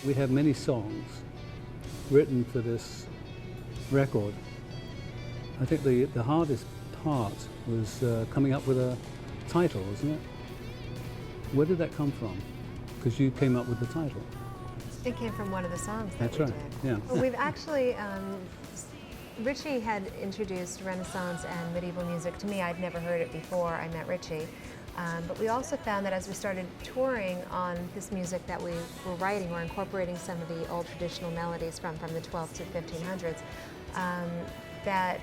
We have many songs written for this record. I think the hardest part was coming up with a title, isn't it? Where did that come from? Because you came up with the title. It came from one of the songs that That's we right, did. yeah. Well, we've actually, Richie had introduced Renaissance and medieval music to me. I'd never heard it before I met Richie. But we also found that as we started touring on this music that we were writing, or incorporating some of the old traditional melodies from the 12 to 1500s, that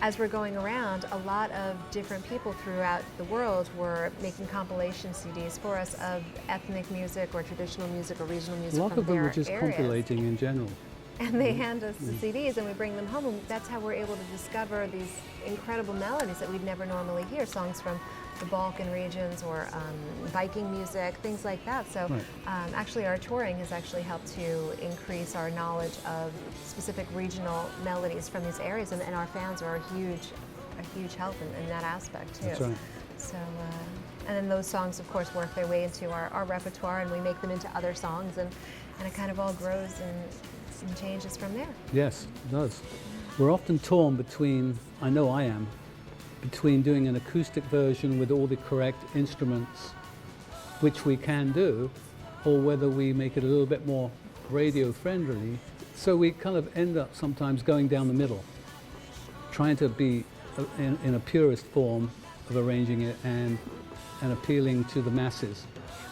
as we're going around, a lot of different people throughout the world were making compilation CDs for us of ethnic music or traditional music or regional music A lot from of them their were just areas. compilating in general. And they hand us the CDs and we bring them home, and that's how we're able to discover these incredible melodies that we'd never normally hear, songs from the Balkan regions or Viking music, things like that. So actually our touring has actually helped to increase our knowledge of specific regional melodies from these areas, and our fans are a huge help in that aspect too. That's right. So, and then those songs of course work their way into our repertoire, and we make them into other songs, and it kind of all grows and changes from there. Yes, it does. We're often torn between, I know I am, between doing an acoustic version with all the correct instruments, which we can do, or whether we make it a little bit more radio friendly. So we kind of end up sometimes going down the middle, trying to be in a purest form of arranging it and appealing to the masses.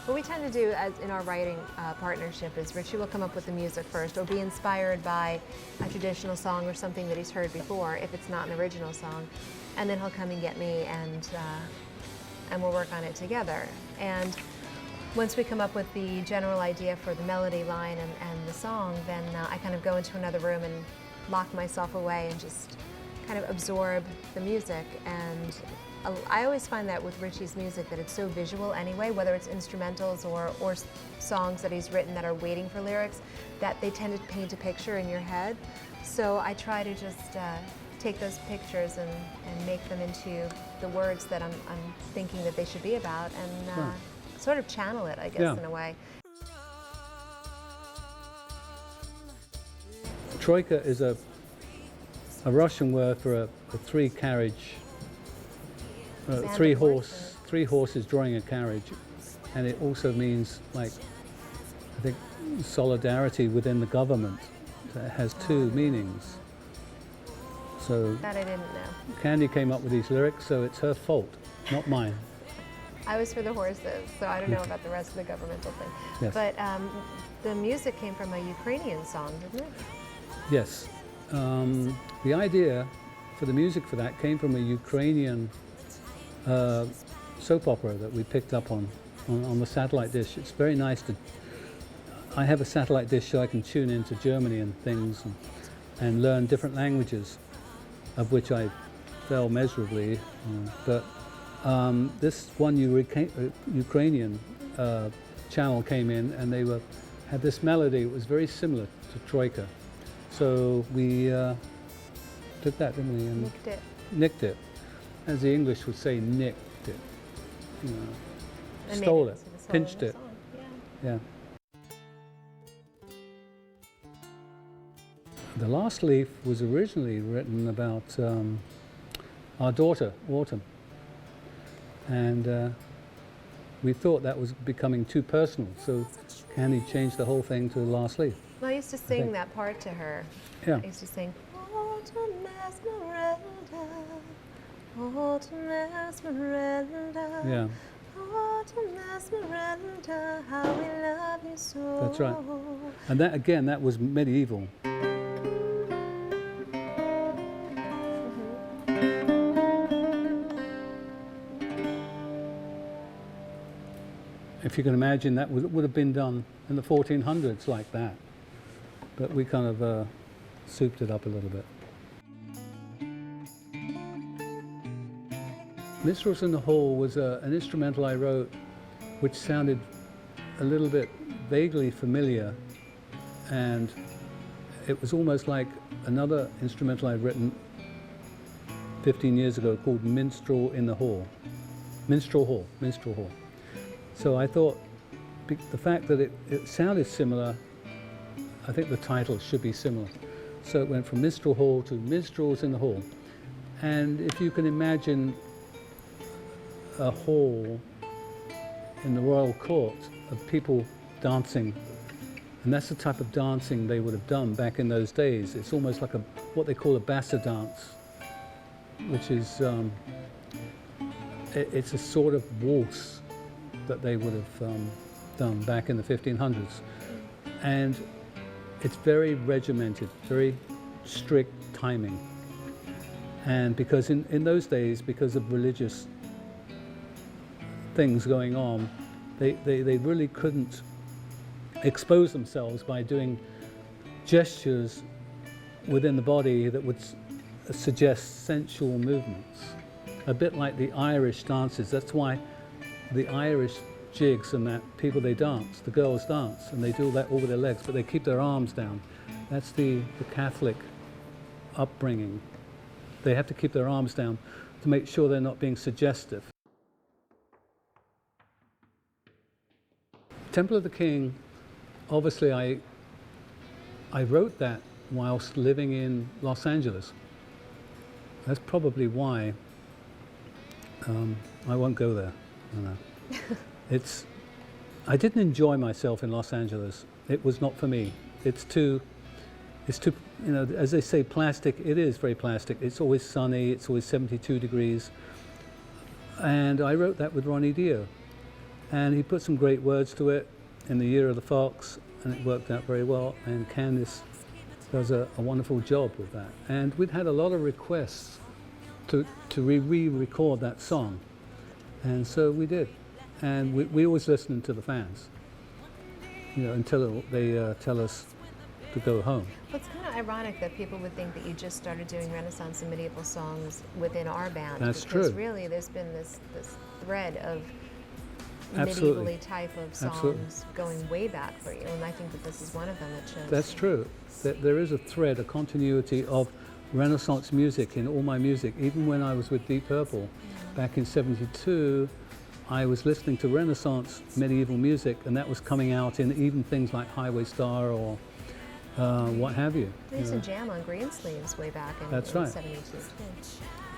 What we tend to do as in our writing partnership is Richie will come up with the music first, or be inspired by a traditional song or something that he's heard before, if it's not an original song, and then he'll come and get me, and we'll work on it together. And once we come up with the general idea for the melody line and the song, then I kind of go into another room and lock myself away and just kind of absorb the music. And I always find that with Richie's music that it's so visual anyway, whether it's instrumentals or songs that he's written that are waiting for lyrics, that they tend to paint a picture in your head. So I try to just take those pictures and make them into the words that I'm thinking that they should be about, and sort of channel it, I guess, in a way. Troika is a Russian word for a three-carriage, three horses drawing a carriage, and it also means, like, I think, solidarity within the government. It has two meanings. So that I didn't know. Candy came up with these lyrics, so it's her fault, not mine. I was for the horses, so I don't know about the rest of the governmental thing. Yes. But the music came from a Ukrainian song, didn't it? Yes. The idea for the music for that came from a Ukrainian soap opera that we picked up on the satellite dish. It's very nice to... I have a satellite dish so I can tune into Germany and things and learn different languages, of which I fail miserably. But this one Ukrainian channel came in, and they had this melody. It was very similar to Troika. So we did that, didn't we? And nicked it. Nicked it. As the English would say, nicked it. You know, stole it, pinched it. Yeah. The last leaf was originally written about our daughter, Autumn. And we thought that was becoming too personal, so Candy changed the whole thing to the last leaf. Well, I used to sing that part to her. Yeah. I used to sing, Autumn Esmeralda, Autumn Esmeralda. Yeah. Autumn Esmeralda, how we love you so. That's right. And that, again, that was medieval. If you can imagine, that would have been done in the 1400s like that. But we kind of souped it up a little bit. Minstrels in the Hall was an instrumental I wrote which sounded a little bit vaguely familiar, and it was almost like another instrumental I'd written 15 years ago called Minstrel in the Hall. Minstrel Hall. So I thought the fact that it sounded similar I think the title should be similar. So it went from Minstrel Hall to Minstrels in the Hall. And if you can imagine a hall in the royal court of people dancing, and that's the type of dancing they would have done back in those days. It's almost like what they call a bassa dance, which is it's a sort of waltz that they would have done back in the 1500s. And it's very regimented, very strict timing. And because in those days, because of religious things going on, they really couldn't expose themselves by doing gestures within the body that would suggest sensual movements. A bit like the Irish dances. That's why the Irish jigs and that people, they dance, the girls dance, and they do that all with their legs, but they keep their arms down. That's the Catholic upbringing. They have to keep their arms down to make sure they're not being suggestive. Temple of the King, obviously I wrote that whilst living in Los Angeles. That's probably why I won't go there. I didn't enjoy myself in Los Angeles. It was not for me. It's too, you know, as they say, plastic. It is very plastic. It's always sunny. It's always 72 degrees. And I wrote that with Ronnie Dio. And he put some great words to it in The Year of the Fox, and it worked out very well. And Candice does a wonderful job with that. And we'd had a lot of requests to re-record that song. And so we did. And we always listen to the fans, you know, until they tell us to go home. Well, it's kind of ironic that people would think that you just started doing Renaissance and medieval songs within our band. That's because true. Really, there's been this thread of Absolutely. medievally type of songs Absolutely. going way back for you, and I think that this is one of them that shows. That's true. There is a thread, a continuity of Renaissance music in all my music. Even when I was with Deep Purple back in '72, I was listening to Renaissance medieval music, and that was coming out in even things like Highway Star or what have you. They used to jam on Greensleeves way back in, That's in right. '72 too.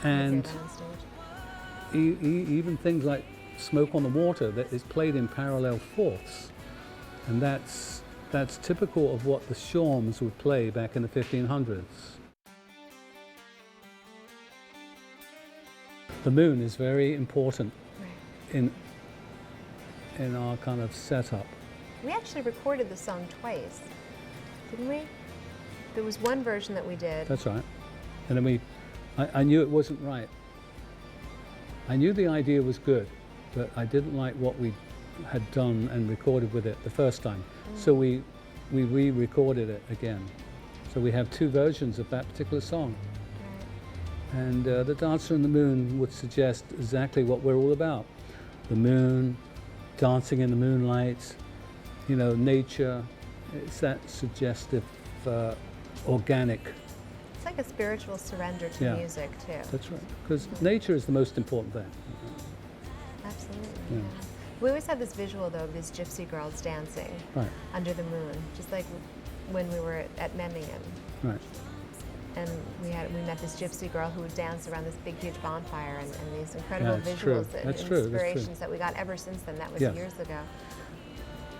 And On stage. even things like Smoke on the Water, that is played in parallel fourths, and that's typical of what the Shawms would play back in the 1500s. The moon is very important in our kind of setup. We actually recorded the song twice, didn't we? There was one version that we did. That's right. And then I knew it wasn't right. I knew the idea was good, but I didn't like what we had done and recorded with it the first time. So we re-recorded it again. So we have two versions of that particular song. And The Dancer in the Moon would suggest exactly what we're all about. The moon, dancing in the moonlight, you know, nature. It's that suggestive, organic. It's like a spiritual surrender to music too. That's right, because nature is the most important thing. Absolutely. Yeah. We always have this visual though of these gypsy girls dancing under the moon, just like when we were at Memmingen. Right. And we met this gypsy girl who would dance around this big, huge bonfire, and these incredible That's visuals true. and That's true. inspirations that we got ever since then. That was years ago.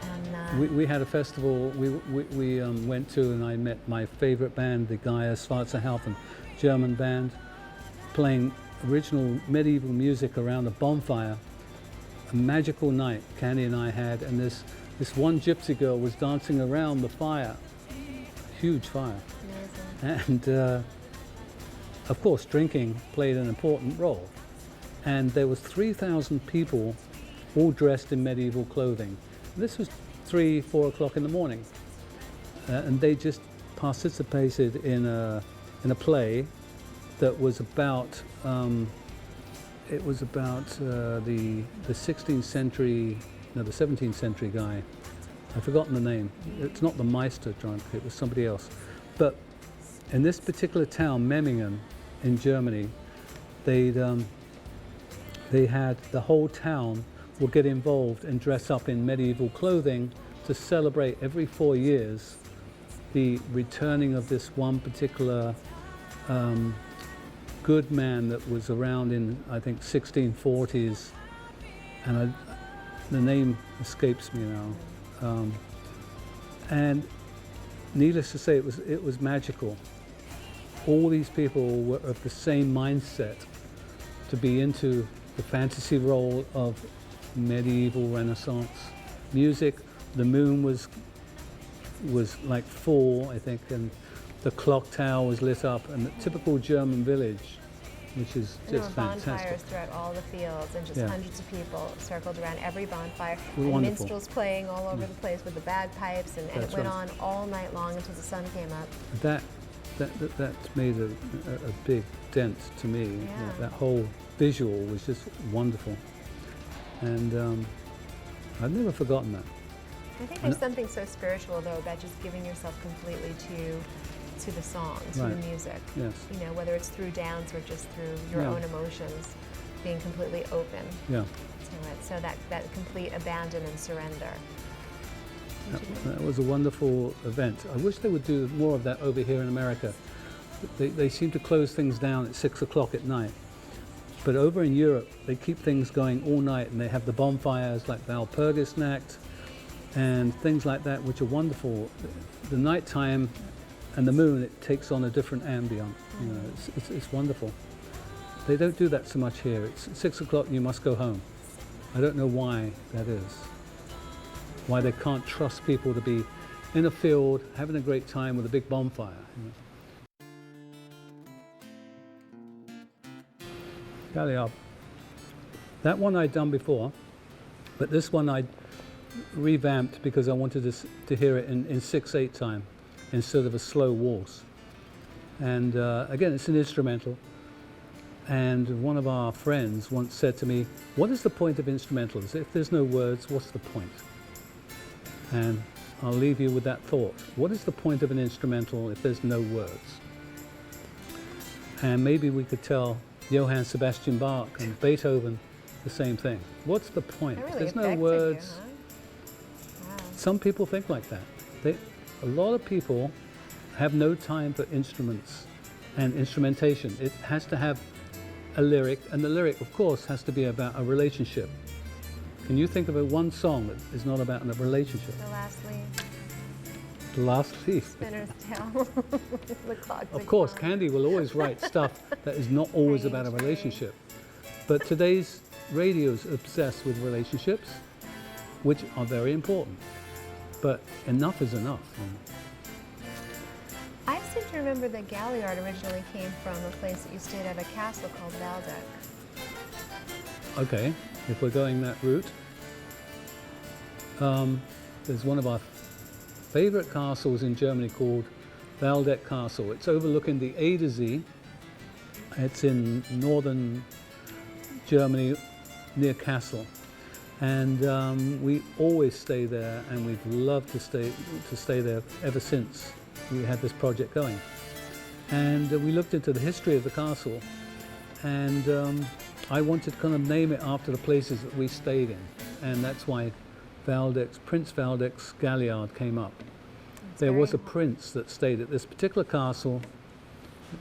And We had a festival we went to, and I met my favorite band, the Gaia Schwarzerhaufen German band, playing original medieval music around a bonfire. A magical night Candy and I had, and this one gypsy girl was dancing around the fire, huge fire. And of course, drinking played an important role. And there was 3,000 people, all dressed in medieval clothing. This was 3, 4 o'clock in the morning, and they just participated in a play that was about the 16th century, no, the 17th century guy. I've forgotten the name. It's not the Meister drunk. It was somebody else, but. In this particular town, Memmingen, in Germany, they had the whole town would get involved and dress up in medieval clothing to celebrate every 4 years the returning of this one particular good man that was around in, I think, 1640s, and the name escapes me now. And needless to say, it was magical. All these people were of the same mindset, to be into the fantasy role of medieval Renaissance music. The moon was like full, I think, and the clock tower was lit up, and the typical German village, which is And there just were fantastic. bonfires throughout all the fields, and just Yeah. hundreds of people circled around every bonfire, Were and wonderful. minstrels playing all over the place with the bagpipes, and it That's went right. on all night long until the sun came up. That made a big dent to me. Yeah. That whole visual was just wonderful, and I've never forgotten that. I think there's something so spiritual, though, about just giving yourself completely to the song, to the Right. music. Yes. You know, whether it's through dance or just through your Yeah. own emotions, being completely open Yeah. to it. So that complete abandon and surrender. That was a wonderful event. I wish they would do more of that over here in America. They seem to close things down at 6 o'clock at night. But over in Europe, they keep things going all night, and they have the bonfires like Walpurgisnacht and things like that, which are wonderful. The nighttime and the moon, it takes on a different ambient. You know, it's wonderful. They don't do that so much here. It's 6 o'clock and you must go home. I don't know why that is. Why they can't trust people to be in a field having a great time with a big bonfire. You know. Galliard. That one I'd done before, but this one I revamped because I wanted to hear it in 6/8 time instead of a slow waltz. And again, it's an instrumental. And one of our friends once said to me, "What is the point of instrumentals? If there's no words, what's the point?" And I'll leave you with that thought. What is the point of an instrumental if there's no words? And maybe we could tell Johann Sebastian Bach and Beethoven the same thing. What's the point? That If really there's no affected words. you, huh? Wow. Some people think like that. A lot of people have no time for instruments and instrumentation. It has to have a lyric, and the lyric, of course, has to be about a relationship. Can you think of one song that is not about a relationship? The last leaf, The Last Leaf. spinner's tale, the clock. Of course, Candy will always write stuff that is not always about a Strange, relationship. But today's radio's obsessed with relationships, which are very important. But enough is enough. You know. I seem to remember that Galliard originally came from a place that you stayed at, a castle called Waldeck. Okay, if we're going that route, there's one of our favorite castles in Germany called Waldeck Castle. It's overlooking the A to Z. It's in northern Germany near Kassel. And we always stay there, and we've loved to stay there ever since we had this project going. And we looked into the history of the castle, and I wanted to kind of name it after the places that we stayed in, and that's why Prince Waldeck's Galliard came up. There was a prince that stayed at this particular castle.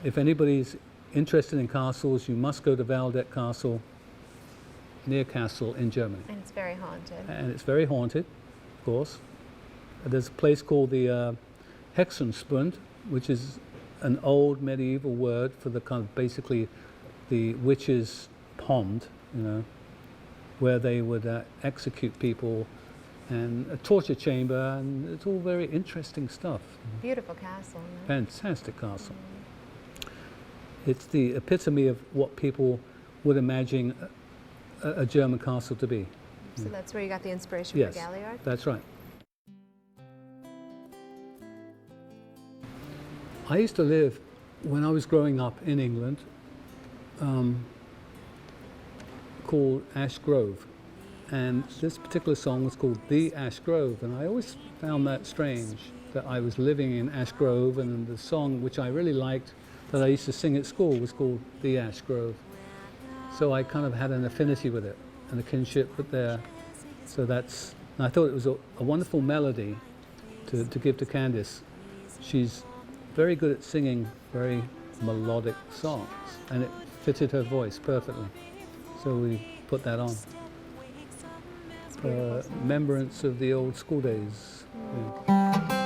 If anybody's interested in castles, you must go to Waldeck Castle near Kassel in Germany. And it's very haunted. And it's very haunted, of course. There's a place called the Hexenspund, which is an old medieval word for the kind of basically the witches' pond, you know, where they would execute people, and a torture chamber, and it's all very interesting stuff. Beautiful castle. No? Fantastic castle. It's the epitome of what people would imagine a German castle to be. So that's where you got the inspiration Yes, for Galliard? that's right. I used to live, when I was growing up in England, called Ash Grove. And this particular song was called The Ash Grove. And I always found that strange, that I was living in Ash Grove, and the song which I really liked that I used to sing at school was called The Ash Grove. So I kind of had an affinity with it and a kinship with there. So and I thought it was a wonderful melody to give to Candice. she's very good at singing very melodic songs, and it fitted her voice perfectly. So we put that on. For remembrance of the old school days. Yeah.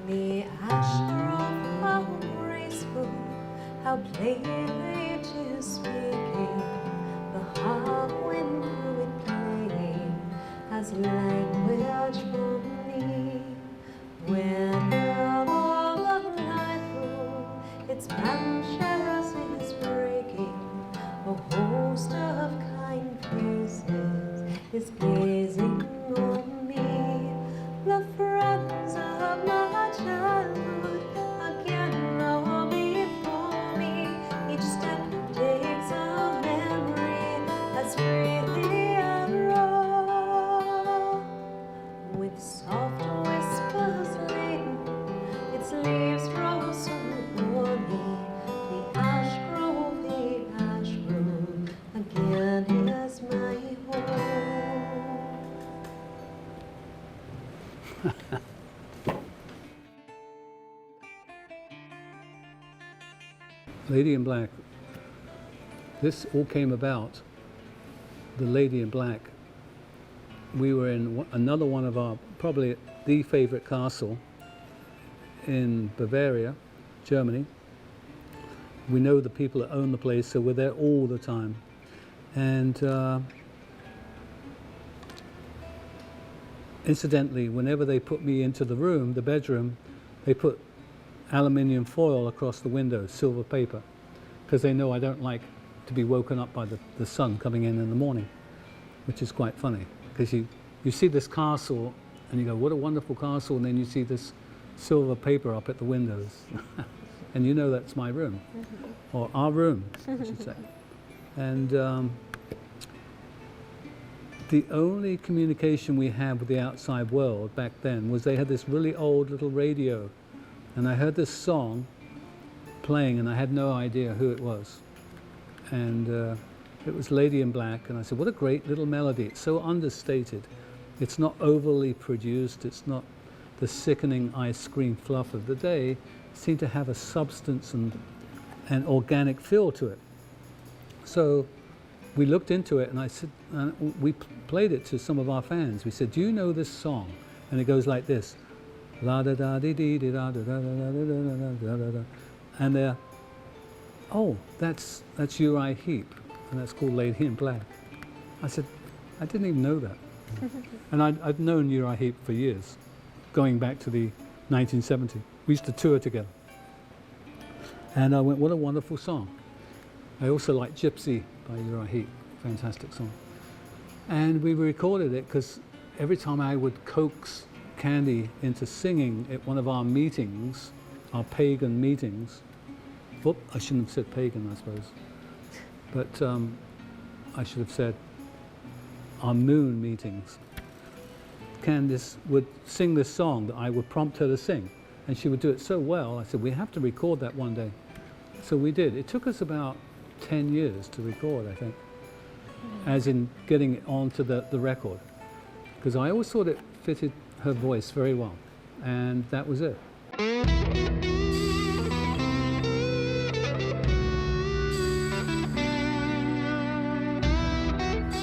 The ash how graceful, how plainly 'tis speaking, the harp wind through it playing, has language for me. Whenever the night through its branches is breaking, a host of kind faces is gazing on me. The friends of my childhood again are before me. Each step takes a memory that's freely and raw. With soft whispers laden, its leaves rose before me. The ash grove again is my home. Lady in Black. This all came about, the Lady in Black. We were in another one of our, probably the favorite castle in Bavaria, Germany. We know the people that own the place, so we're there all the time. And incidentally, whenever they put me into the room, the bedroom, they put aluminium foil across the windows, silver paper, because they know I don't like to be woken up by the sun coming in the morning, which is quite funny, because you see this castle and you go, what a wonderful castle, and then you see this silver paper up at the windows and you know that's my room, or our room, I should say. And the only communication we had with the outside world back then was they had this really old little radio, and I heard this song playing and I had no idea who it was. And it was Lady in Black, and I said, what a great little melody. It's so understated. It's not overly produced. It's not the sickening ice cream fluff of the day. It seemed to have a substance and an organic feel to it. So we looked into it, and I said, we played it to some of our fans. We said, do you know this song? And it goes like this. La da da dee dee dee da da da da da da da da da. And they're, oh, that's Uriah Heep, and that's called Lady in Black. I said, I didn't even know that. And I'd known Uriah Heep for years, going back to the 1970s. We used to tour together. And I went, what a wonderful song. I also like Gypsy by Uriah Heep, fantastic song. And we recorded it because every time I would coax Candy into singing at one of our meetings, our pagan meetings. Whoop, I shouldn't have said pagan, I suppose. But I should have said our moon meetings. Candice would sing this song that I would prompt her to sing, and she would do it so well. I said, we have to record that one day. So we did. It took us about 10 years to record, I think, as in getting it onto the record, because I always thought it fitted her voice very well, and that was it.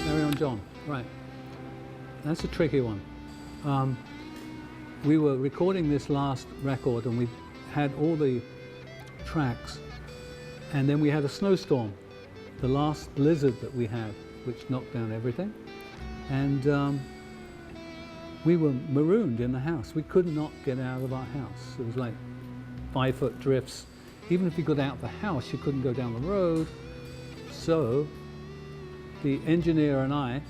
Carry on, John. Right. That's a tricky one. We were recording this last record, and we had all the tracks, and then we had a snowstorm, the last blizzard that we had, which knocked down everything, and we were marooned in the house. We could not get out of our house. It was like 5-foot drifts. Even if you got out of the house, you couldn't go down the road. So the engineer and I,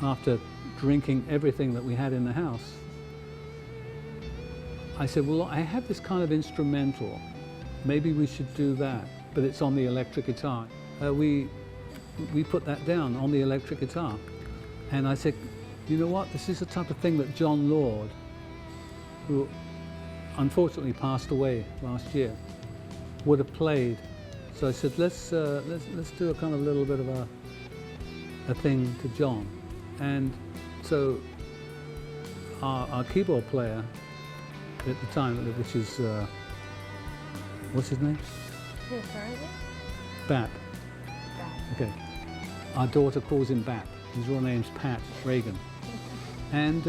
after drinking everything that we had in the house, I said, well, I have this kind of instrumental. Maybe we should do that, but it's on the electric guitar. We we put that down on the electric guitar. And I said, you know what, this is the type of thing that John Lord, who unfortunately passed away last year, would have played. So I said, let's do a kind of little bit of a thing to John. And so our keyboard player at the time, which is, what's his name? Who currently? Bap. Bap. Okay. Our daughter calls him Bap. His real name's Pat Reagan. And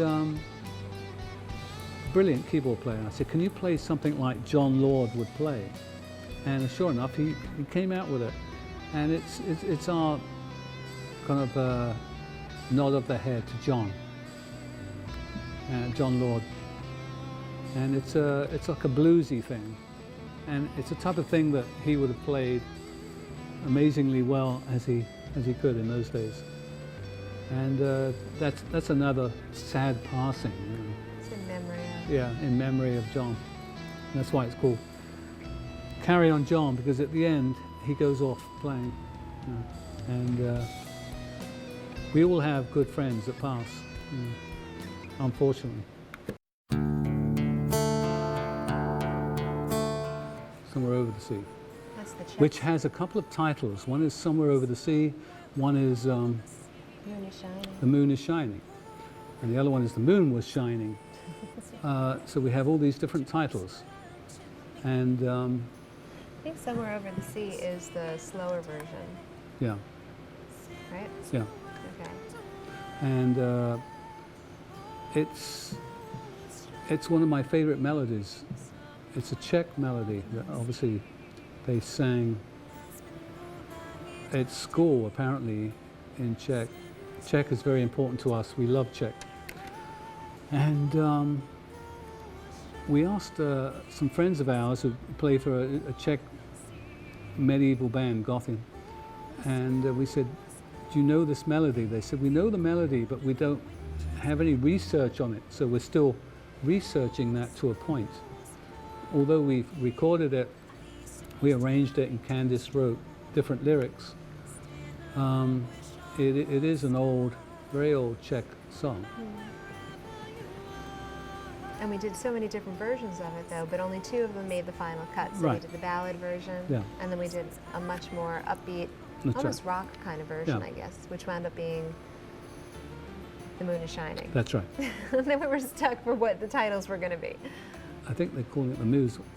brilliant keyboard player. I said, can you play something like John Lord would play? And sure enough, he came out with it. And it's our kind of nod of the head to John. John Lord. And it's like a bluesy thing. And it's a type of thing that he would have played amazingly well as he could in those days. And that's another sad passing. You know. It's in memory of. Yeah, in memory of John. And that's why it's called Carry On John, because at the end he goes off playing. You know. And we all have good friends that pass, you know, unfortunately. Somewhere Over the Sea, That's the check. which has a couple of titles. One is Somewhere Over the Sea, one is Moon is shining. The Moon is Shining, and the other one is The Moon Was Shining. So we have all these different titles. And I think Somewhere Over the Sea is the slower version, yeah, right? yeah. Okay. And it's one of my favorite melodies. It's a Czech melody that obviously they sang at school, apparently, in Czech. Czech is very important to us. We love Czech. And we asked some friends of ours who play for a Czech medieval band, Gothic, and we said, do you know this melody? They said, we know the melody, but we don't have any research on it, so we're still researching that to a point. Although we've recorded it, we arranged it, and Candice wrote different lyrics. It is an old, very old Czech song. And we did so many different versions of it, though, but only 2 of them made the final cut. So Right. we did the ballad version, Yeah. and then we did a much more upbeat, That's almost right. rock kind of version, Yeah. I guess, which wound up being The Moon is Shining. That's right. And then we were stuck for what the titles were going to be. I think they're calling it The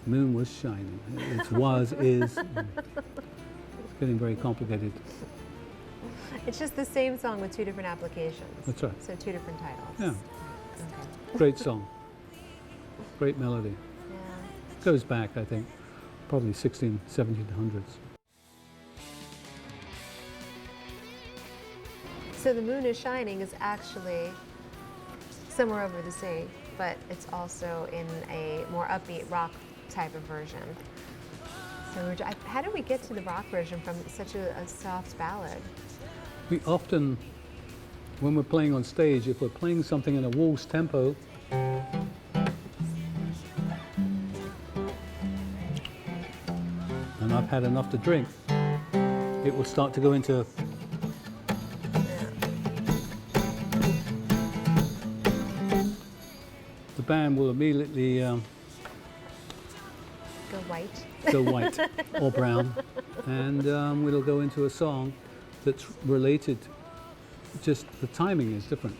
Moon Was Shining. It's was, is. It's getting very complicated. It's just the same song with 2 different applications. That's right. So 2 different titles. Yeah, Okay. great song. Great melody. Yeah. Goes back, I think, probably 1700s. So The Moon is Shining is actually Somewhere Over the Sea, but it's also in a more upbeat rock type of version. So how did we get to the rock version from such a soft ballad? We often, when we're playing on stage, if we're playing something in a waltz tempo, and I've had enough to drink, it will start to go into the band will immediately Go white. go white or brown, and we'll go into a song that's related, just the timing is different.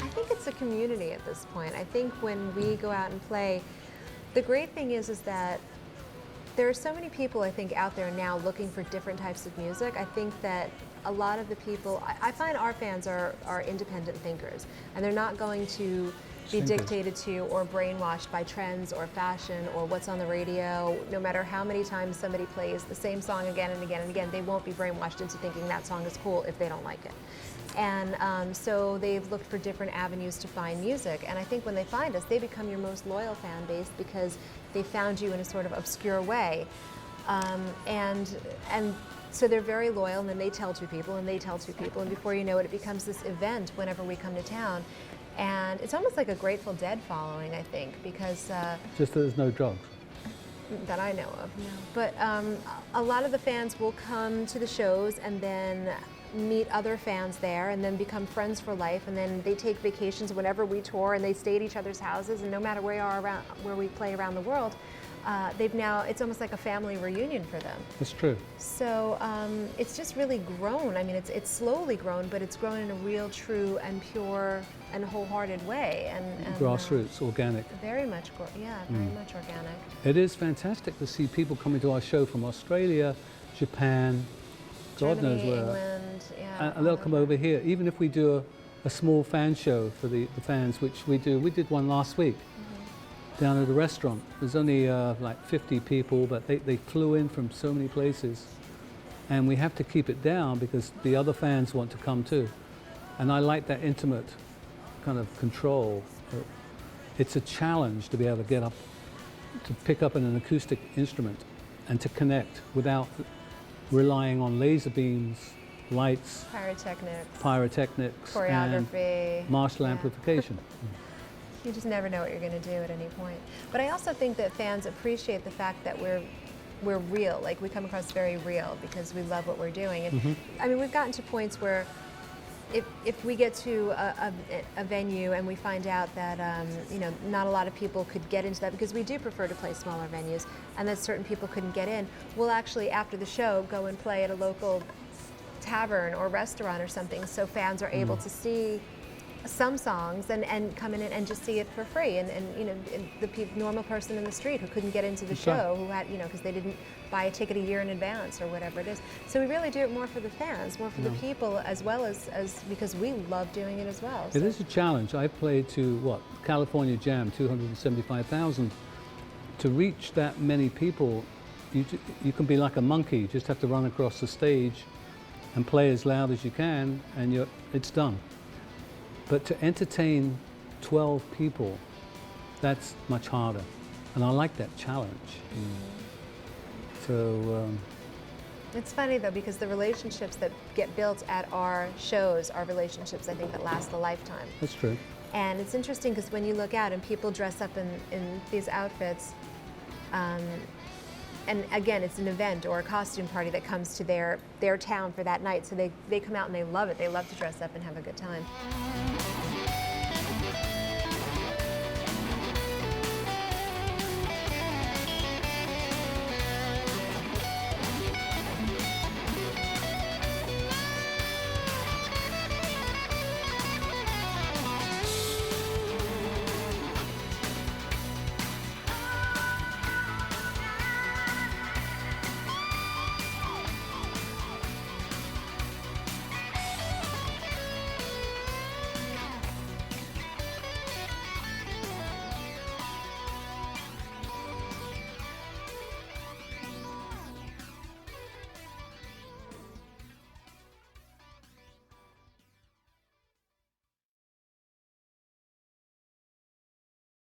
I think it's a community at this point. I think when we go out and play, the great thing is that there are so many people, I think, out there now looking for different types of music. I think that a lot of the people, I find our fans are independent thinkers, and they're not going to be Thinkers. dictated to or brainwashed by trends or fashion or what's on the radio. No matter how many times somebody plays the same song again and again and again, they won't be brainwashed into thinking that song is cool if they don't like it. And so they've looked for different avenues to find music. And I think when they find us, they become your most loyal fan base because they found you in a sort of obscure way. And so they're very loyal, and then they tell 2 people, and they tell 2 people, and before you know it, it becomes this event whenever we come to town. And it's almost like a Grateful Dead following, I think, because Just that there's no drugs. that I know of. No. But a lot of the fans will come to the shows and then meet other fans there and then become friends for life, and then they take vacations whenever we tour and they stay at each other's houses, and no matter where we play around the world, it's almost like a family reunion for them. That's true. So it's just really grown. I mean, it's slowly grown, but it's grown in a real, true, and pure and wholehearted way. And Grassroots, organic. Very much, very much organic. It is fantastic to see people coming to our show from Australia, Japan, God Germany, knows where. England, yeah. And they'll come over here. Even if we do a small fan show for the fans, which we do. We did one last week down at a restaurant. There's only like 50 people, but they flew in from so many places. And we have to keep it down because the other fans want to come too. And I like that intimate kind of control. It's a challenge to be able to get up, to pick up an acoustic instrument and to connect without relying on laser beams, lights, pyrotechnics, choreography, and martial amplification. You just never know what you're going to do at any point. But I also think that fans appreciate the fact that we're real. Like, we come across very real because we love what we're doing. And I mean, we've gotten to points where if we get to a venue and we find out that not a lot of people could get into that, because we do prefer to play smaller venues, and that certain people couldn't get in, we'll actually, after the show, go and play at a local tavern or restaurant or something, so fans are able to see some songs and come in and just see it for free, and the normal person in the street who couldn't get into the show, who had, because they didn't buy a ticket a year in advance or whatever it is. So we really do it more for the fans, more for the people, as well as because we love doing it as well. It is a challenge. I played to California Jam, 275,000. To reach that many people, you can be like a monkey. You just have to run across the stage and play as loud as you can, and it's done. But to entertain 12 people, that's much harder. And I like that challenge. So it's funny though, because the relationships that get built at our shows are relationships, I think, that last a lifetime. That's true. And it's interesting because when you look out and people dress up in these outfits, and again, it's an event or a costume party that comes to their town for that night, so they come out and they love it. They love to dress up and have a good time.